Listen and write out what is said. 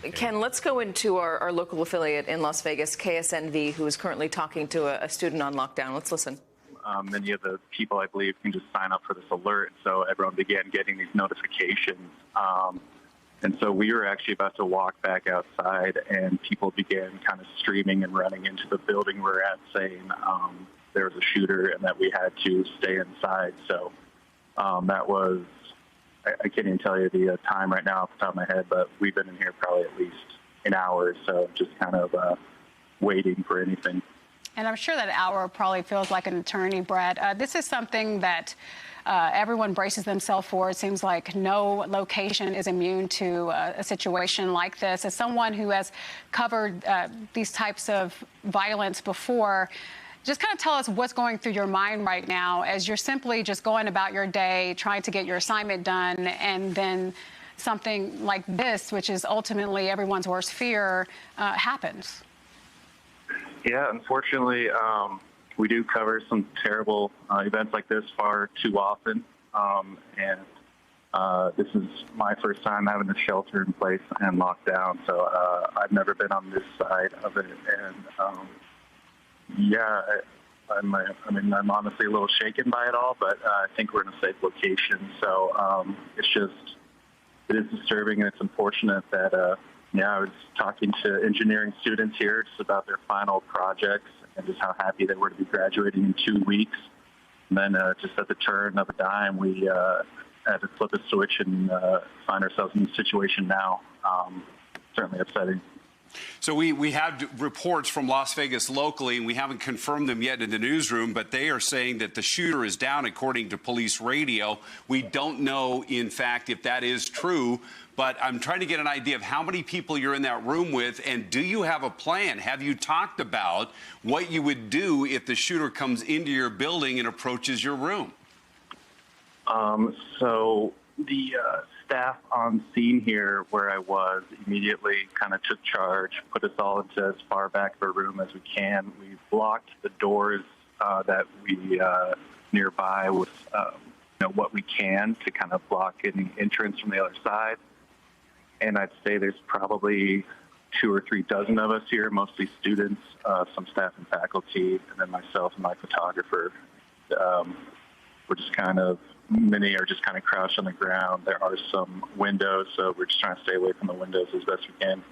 Ken, let's go into our local affiliate in Las Vegas, KSNV, who is currently talking to a student on lockdown. Let's listen. Many of the people, I believe, can just sign up for this alert. So everyone began getting these notifications. And so we were actually about to walk back outside, and people began kind of streaming and running into the building we're at, saying there was a shooter and that we had to stay inside. So that was, I can't even tell you the time right now off the top of my head, but we've been in here probably at least an hour, so just kind of waiting for anything. And I'm sure that hour probably feels like an eternity, Brad. This is something that everyone braces themselves for. It seems like no location is immune to a situation like this. As someone who has covered these types of violence before, just kind of tell us what's going through your mind right now as you're simply just going about your day, trying to get your assignment done, and then something like this, which is ultimately everyone's worst fear, happens. Yeah, unfortunately, we do cover some terrible events like this far too often. And this is my first time having a shelter in place and locked down. So I've never been on this side of it. And yeah, I'm honestly a little shaken by it all, but I think we're in a safe location. So it is disturbing, and it's unfortunate that I was talking to engineering students here just about their final projects and just how happy they were to be graduating in 2 weeks. And then just at the turn of a dime, we had to flip a switch and find ourselves in the situation now. Certainly upsetting. So we have reports from Las Vegas locally, and we haven't confirmed them yet in the newsroom, but they are saying that the shooter is down, according to police radio. We don't know, in fact, if that is true, but I'm trying to get an idea of how many people you're in that room with, and do you have a plan? Have you talked about what you would do if the shooter comes into your building and approaches your room? So the staff on scene here where I was immediately kind of took charge, put us all into as far back of a room as we can. We blocked the doors that we nearby with what we can to kind of block any entrance from the other side. And I'd say there's probably 2 or 3 dozen of us here, mostly students, some staff and faculty, and then myself and my photographer. We're just many are just kind of crouched on the ground. There are some windows, so we're just trying to stay away from the windows as best we can.